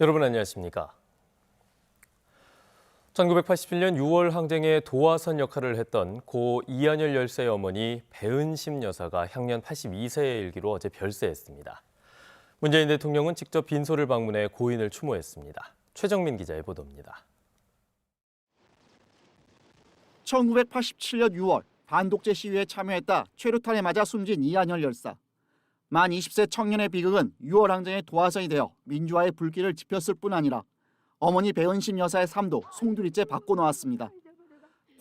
여러분 안녕하십니까? 1987년 6월 항쟁의 도화선 역할을 했던 고 이한열 열사의 어머니 배은심 여사가 향년 82세의 일기로 어제 별세했습니다. 문재인 대통령은 직접 빈소를 방문해 고인을 추모했습니다. 최정민 기자의 보도입니다. 1987년 6월 반독재 시위에 참여했다 최루탄에 맞아 숨진 이한열 열사. 만 20세 청년의 비극은 6월 항쟁의 도화선이 되어 민주화의 불길을 지폈을 뿐 아니라 어머니 배은심 여사의 삶도 송두리째 바꿔놓았습니다.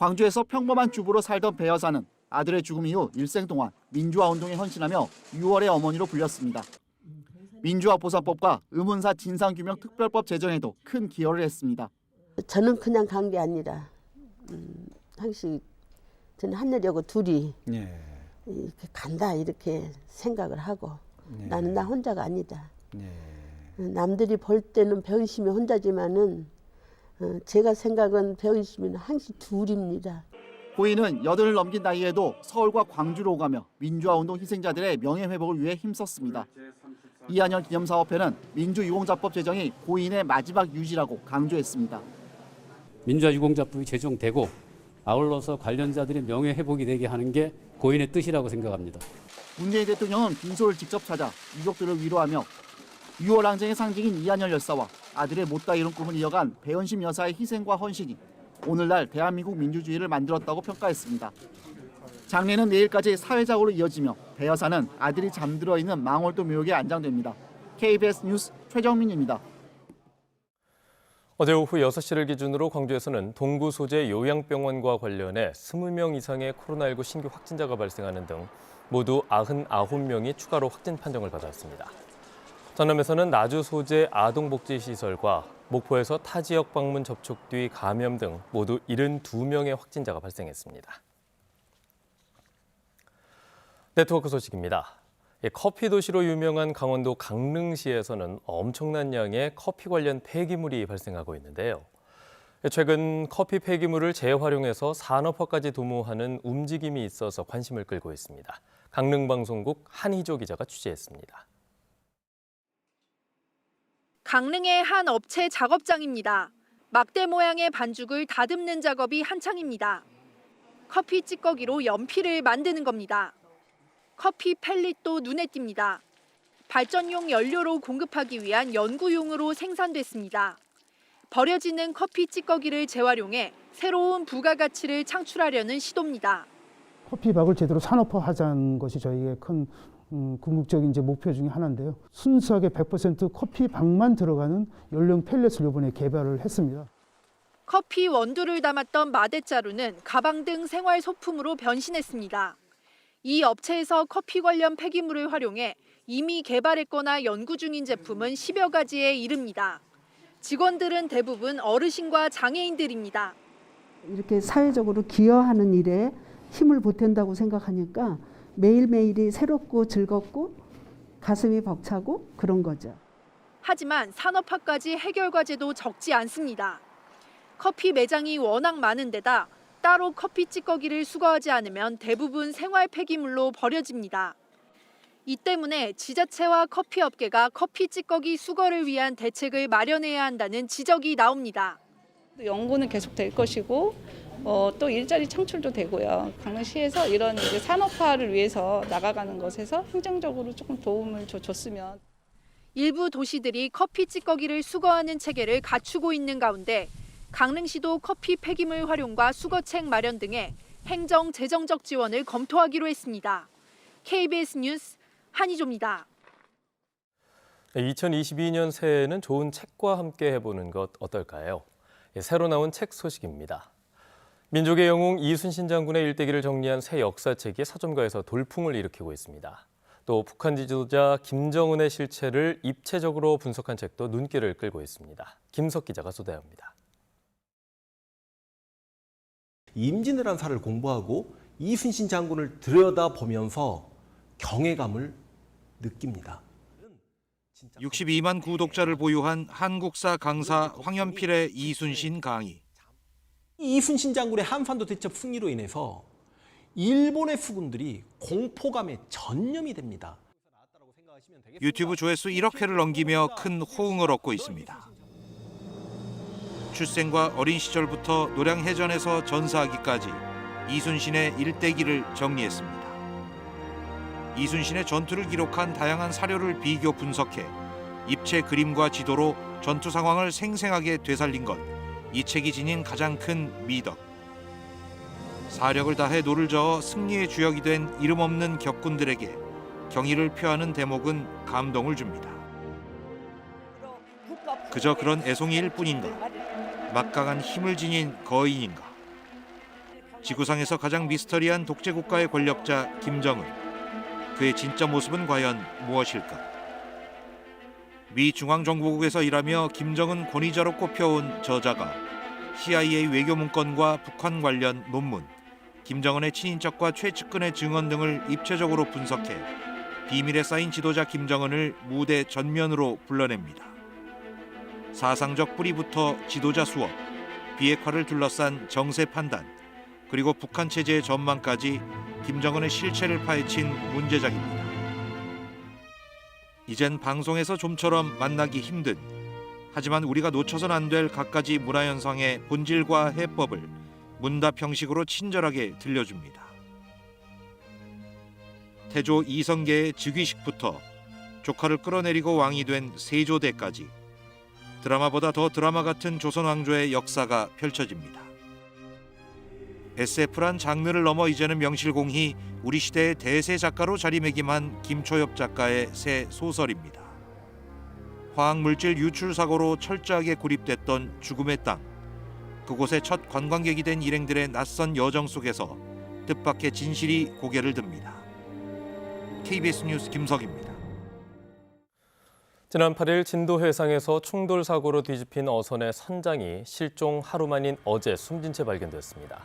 광주에서 평범한 주부로 살던 배 여사는 아들의 죽음 이후 일생 동안 민주화 운동에 헌신하며 6월의 어머니로 불렸습니다. 민주화 보상법과 의문사 진상규명 특별법 제정에도 큰 기여를 했습니다. 저는 그냥 간 게 아니라 항상 저는 하늘하고 둘이 이렇게 간다 이렇게 생각을 하고 나는 나 혼자가 아니다. 남들이 볼 때는 배은심이 혼자지만은 제가 생각은 배은심이는 항상 둘입니다. 고인은 80을 넘긴 나이에도 서울과 광주로 오가며 민주화운동 희생자들의 명예회복을 위해 힘썼습니다. 이한열 기념사업회는 민주유공자법 제정이 고인의 마지막 유지라고 강조했습니다. 민주화유공자법이 제정되고 아울러서 관련자들의 명예회복이 되게 하는 게 고인의 뜻이라고 생각합니다. 문재인 대통령은 빈소를 직접 찾아 유족들을 위로하며 6월 항쟁의 상징인 이한열 열사와 아들의 못다 이룬 꿈을 이어간 배은심 여사의 희생과 헌신이 오늘날 대한민국 민주주의를 만들었다고 평가했습니다. 장례는 내일까지 사회작으로 이어지며 배 여사는 아들이 잠들어 있는 망월도 묘역에 안장됩니다. KBS 뉴스 최정민입니다. 어제 오후 6시를 기준으로 광주에서는 동구 소재 요양병원과 관련해 20명 이상의 코로나19 신규 확진자가 발생하는 등 모두 99명이 추가로 확진 판정을 받았습니다. 전남에서는 나주 소재 아동복지시설과 목포에서 타 지역 방문 접촉 뒤 감염 등 모두 72명의 확진자가 발생했습니다. 네트워크 소식입니다. 커피 도시로 유명한 강원도 강릉시에서는 엄청난 양의 커피 관련 폐기물이 발생하고 있는데요. 최근 커피 폐기물을 재활용해서 산업화까지 도모하는 움직임이 있어서 관심을 끌고 있습니다. 강릉방송국 한희조 기자가 취재했습니다. 강릉의 한 업체 작업장입니다. 막대 모양의 반죽을 다듬는 작업이 한창입니다. 커피 찌꺼기로 연필을 만드는 겁니다. 커피 펠릿도 눈에 띕니다. 발전용 연료로 공급하기 위한 연구용으로 생산됐습니다. 버려지는 커피 찌꺼기를 재활용해 새로운 부가가치를 창출하려는 시도입니다. 커피박을 제대로 산업화하자는 것이 저희의 큰 궁극적인 목표 중에 하나인데요. 순수하게 100% 커피박만 들어가는 연료용 펠렛을 이번에 개발을 했습니다. 커피 원두를 담았던 마대자루는 가방 등 생활 소품으로 변신했습니다. 이 업체에서 커피 관련 폐기물을 활용해 이미 개발했거나 연구 중인 제품은 10여 가지에 이릅니다. 직원들은 대부분 어르신과 장애인들입니다. 이렇게 사회적으로 기여하는 일에 힘을 보탠다고 생각하니까 매일매일이 새롭고 즐겁고 가슴이 벅차고 그런 거죠. 하지만 산업화까지 해결 과제도 적지 않습니다. 커피 매장이 워낙 많은 데다 따로 커피 찌꺼기를 수거하지 않으면 대부분 생활 폐기물로 버려집니다. 이 때문에 지자체와 커피업계가 커피 찌꺼기 수거를 위한 대책을 마련해야 한다는 지적이 나옵니다. 연구는 계속 될 것이고 또 일자리 창출도 되고요. 강릉시에서 이런 산업화를 위해서 나가가는 것에서 행정적으로 조금 도움을 줬으면. 일부 도시들이 커피 찌꺼기를 수거하는 체계를 갖추고 있는 가운데 강릉시도 커피 폐기물 활용과 수거책 마련 등의 행정, 재정적 지원을 검토하기로 했습니다. KBS 뉴스 한희조입니다. 2022년 새해에는 좋은 책과 함께 해보는 것 어떨까요? 새로 나온 책 소식입니다. 민족의 영웅 이순신 장군의 일대기를 정리한 새 역사책이 서점가에서 돌풍을 일으키고 있습니다. 또 북한 지도자 김정은의 실체를 입체적으로 분석한 책도 눈길을 끌고 있습니다. 김석 기자가 소개합니다. 임진왜란 사를 공부하고 이순신 장군을 들여다보면서 경외감을 느낍니다. 62만 구독자를 보유한 한국사 강사 황현필의 이순신 강의. 이순신 장군의 한반도 대첩 승리로 인해서 일본의 수군들이 공포감에 전념이 됩니다. 유튜브 조회수 1억 회를 넘기며 큰 호응을 얻고 있습니다. 출생과 어린 시절부터 노량해전에서 전사하기까지 이순신의 일대기를 정리했습니다. 이순신의 전투를 기록한 다양한 사료를 비교 분석해 입체 그림과 지도로 전투 상황을 생생하게 되살린 것, 이 책이 지닌 가장 큰 미덕. 사력을 다해 노를 저어 승리의 주역이 된 이름 없는 격군들에게 경의를 표하는 대목은 감동을 줍니다. 그저 그런 애송이일 뿐인가? 막강한 힘을 지닌 거인인가? 지구상에서 가장 미스터리한 독재 국가의 권력자 김정은. 그의 진짜 모습은 과연 무엇일까? 미 중앙정보국에서 일하며 김정은 권위자로 꼽혀온 저자가 CIA 외교 문건과 북한 관련 논문, 김정은의 친인척과 최측근의 증언 등을 입체적으로 분석해 비밀에 쌓인 지도자 김정은을 무대 전면으로 불러냅니다. 사상적 뿌리부터 지도자 수업, 비핵화를 둘러싼 정세 판단, 그리고 북한 체제의 전망까지 김정은의 실체를 파헤친 문제작입니다. 이젠 방송에서 좀처럼 만나기 힘든, 하지만 우리가 놓쳐선 안 될 갖가지 문화현상의 본질과 해법을 문답 형식으로 친절하게 들려줍니다. 태조 이성계의 즉위식부터 조카를 끌어내리고 왕이 된 세조대까지 드라마보다 더 드라마 같은 조선 왕조의 역사가 펼쳐집니다. SF란 장르를 넘어 이제는 명실공히 우리 시대의 대세 작가로 자리매김한 김초엽 작가의 새 소설입니다. 화학물질 유출 사고로 철저하게 고립됐던 죽음의 땅, 그곳에 첫 관광객이 된 일행들의 낯선 여정 속에서 뜻밖의 진실이 고개를 듭니다. KBS 뉴스 김석입니다. 지난 8일 진도 해상에서 충돌 사고로 뒤집힌 어선의 선장이 실종 하루 만인 어제 숨진 채 발견됐습니다.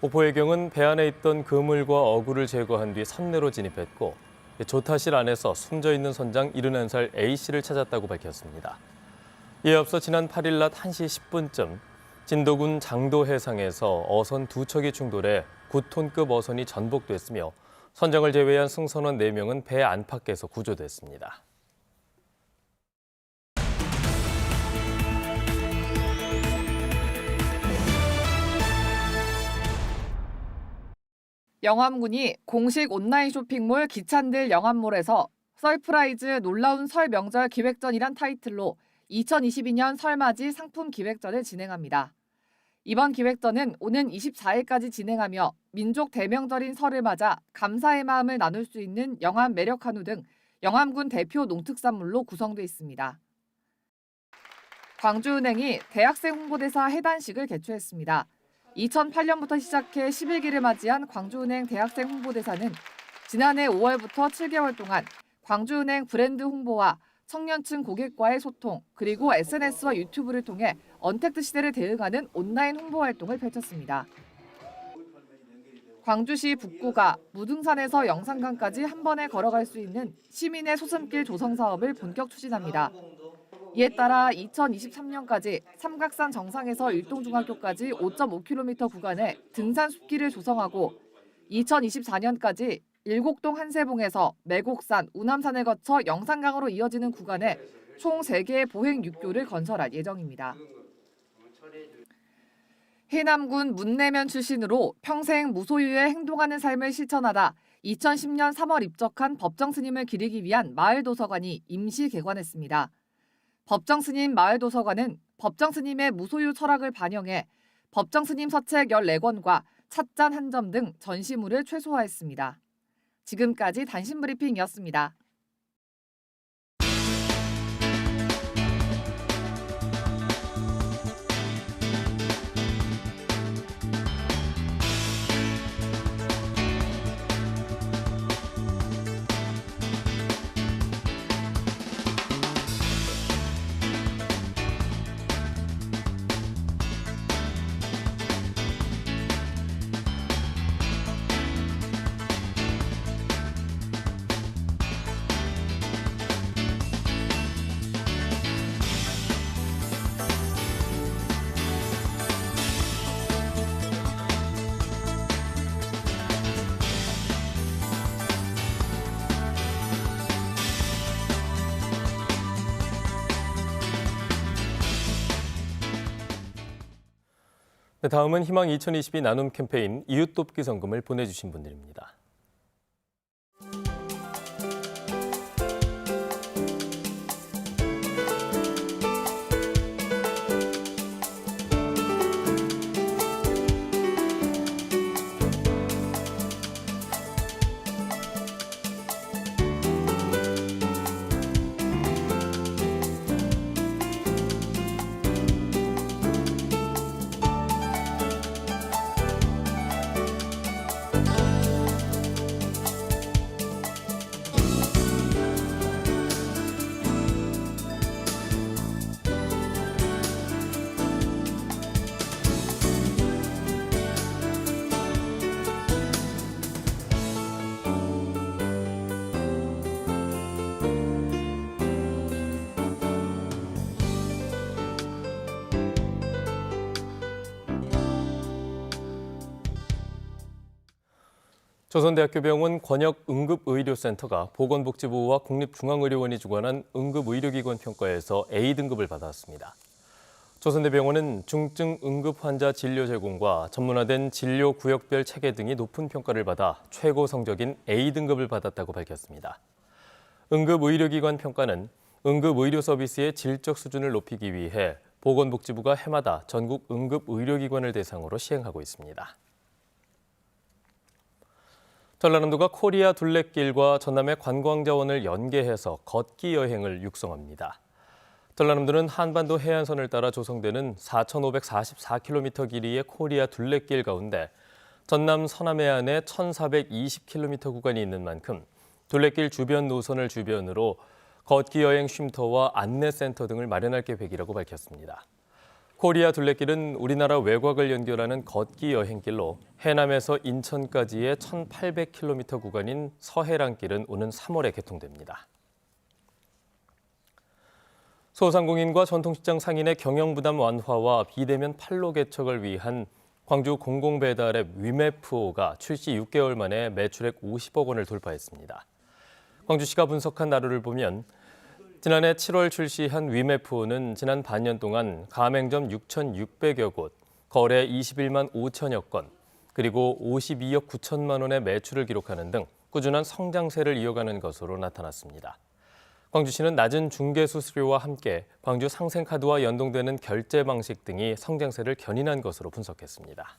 오포해경은 배 안에 있던 그물과 어구를 제거한 뒤 선내로 진입했고 조타실 안에서 숨져 있는 선장 71살 A씨를 찾았다고 밝혔습니다. 이에 앞서 지난 8일 낮 1시 10분쯤 진도군 장도 해상에서 어선 두 척이 충돌해 9톤급 어선이 전복됐으며 선장을 제외한 승선원 4명은 배 안팎에서 구조됐습니다. 영암군이 공식 온라인 쇼핑몰 기찬들 영암몰에서 서프라이즈 놀라운 설 명절 기획전이란 타이틀로 2022년 설맞이 상품 기획전을 진행합니다. 이번 기획전은 오는 24일까지 진행하며 민족 대명절인 설을 맞아 감사의 마음을 나눌 수 있는 영암 매력 한우 등 영암군 대표 농특산물로 구성돼 있습니다. 광주은행이 대학생 홍보대사 해단식을 개최했습니다. 2008년부터 시작해 11기를 맞이한 광주은행 대학생 홍보대사는 지난해 5월부터 7개월 동안 광주은행 브랜드 홍보와 청년층 고객과의 소통, 그리고 SNS와 유튜브를 통해 언택트 시대를 대응하는 온라인 홍보 활동을 펼쳤습니다. 광주시 북구가 무등산에서 영산강까지 한 번에 걸어갈 수 있는 시민의 소승길 조성 사업을 본격 추진합니다. 이에 따라 2023년까지 삼각산 정상에서 일동중학교까지 5.5km 구간에 등산 숲길을 조성하고 2024년까지 일곡동 한세봉에서 매곡산, 우남산을 거쳐 영산강으로 이어지는 구간에 총 3개의 보행 육교를 건설할 예정입니다. 해남군 문내면 출신으로 평생 무소유에 행동하는 삶을 실천하다 2010년 3월 입적한 법정 스님을 기리기 위한 마을 도서관이 임시 개관했습니다. 법정 스님 마을 도서관은 법정 스님의 무소유 철학을 반영해 법정 스님 서책 14권과 찻잔 1점 등 전시물을 최소화했습니다. 지금까지 단신 브리핑이었습니다. 네, 다음은 희망 2022 나눔 캠페인 이웃 돕기 성금을 보내주신 분들입니다. 조선대학교 병원 권역응급의료센터가 보건복지부와 국립중앙의료원이 주관한 응급의료기관 평가에서 A등급을 받았습니다. 조선대병원은 중증 응급 환자 진료 제공과 전문화된 진료 구역별 체계 등이 높은 평가를 받아 최고 성적인 A등급을 받았다고 밝혔습니다. 응급의료기관 평가는 응급의료 서비스의 질적 수준을 높이기 위해 보건복지부가 해마다 전국 응급의료기관을 대상으로 시행하고 있습니다. 전라남도가 코리아 둘레길과 전남의 관광자원을 연계해서 걷기 여행을 육성합니다. 전라남도는 한반도 해안선을 따라 조성되는 4,544km 길이의 코리아 둘레길 가운데 전남 서남해안에 1,420km 구간이 있는 만큼 둘레길 주변 노선을 주변으로 걷기 여행 쉼터와 안내센터 등을 마련할 계획이라고 밝혔습니다. 코리아 둘레길은 우리나라 외곽을 연결하는 걷기 여행길로 해남에서 인천까지의 1,800km 구간인 서해랑길은 오는 3월에 개통됩니다. 소상공인과 전통시장 상인의 경영부담 완화와 비대면 판로 개척을 위한 광주 공공배달앱 위메프오가 출시 6개월 만에 매출액 50억 원을 돌파했습니다. 광주시가 분석한 나로를 보면 지난해 7월 출시한 위메프오는 지난 반년 동안 가맹점 6,600여 곳, 거래 21만 5천여 건, 그리고 52억 9천만 원의 매출을 기록하는 등 꾸준한 성장세를 이어가는 것으로 나타났습니다. 광주시는 낮은 중개 수수료와 함께 광주 상생카드와 연동되는 결제 방식 등이 성장세를 견인한 것으로 분석했습니다.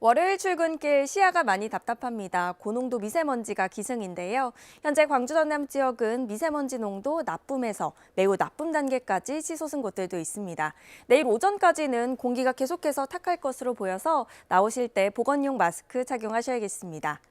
월요일 출근길 시야가 많이 답답합니다. 고농도 미세먼지가 기승인데요. 현재 광주 전남 지역은 미세먼지 농도 나쁨에서 매우 나쁨 단계까지 치솟은 곳들도 있습니다. 내일 오전까지는 공기가 계속해서 탁할 것으로 보여서 나오실 때 보건용 마스크 착용하셔야겠습니다.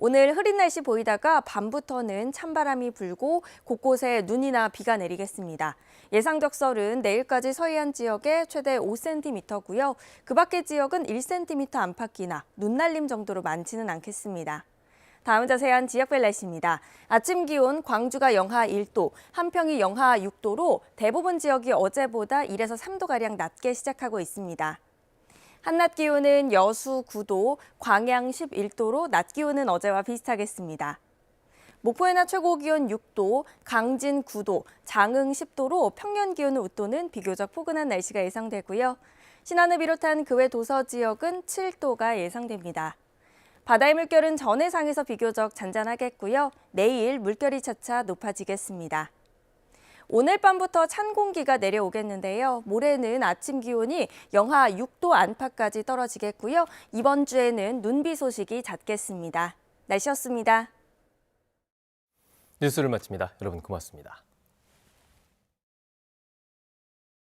오늘 흐린 날씨 보이다가 밤부터는 찬바람이 불고 곳곳에 눈이나 비가 내리겠습니다. 예상 적설은 내일까지 서해안 지역에 최대 5cm고요. 그 밖의 지역은 1cm 안팎이나 눈날림 정도로 많지는 않겠습니다. 다음 자세한 지역별 날씨입니다. 아침 기온 광주가 영하 1도, 한평이 영하 6도로 대부분 지역이 어제보다 1에서 3도가량 낮게 시작하고 있습니다. 한낮 기온은 여수 9도, 광양 11도로 낮 기온은 어제와 비슷하겠습니다. 목포의 낮 최고 기온 6도, 강진 9도, 장흥 10도로 평년 기온 웃도는 비교적 포근한 날씨가 예상되고요. 신안을 비롯한 그 외 도서 지역은 7도가 예상됩니다. 바다의 물결은 전해상에서 비교적 잔잔하겠고요. 내일 물결이 차차 높아지겠습니다. 오늘 밤부터 찬 공기가 내려오겠는데요. 모레는 아침 기온이 영하 6도 안팎까지 떨어지겠고요. 이번 주에는 눈비 소식이 잦겠습니다. 날씨였습니다. 뉴스를 마칩니다. 여러분 고맙습니다.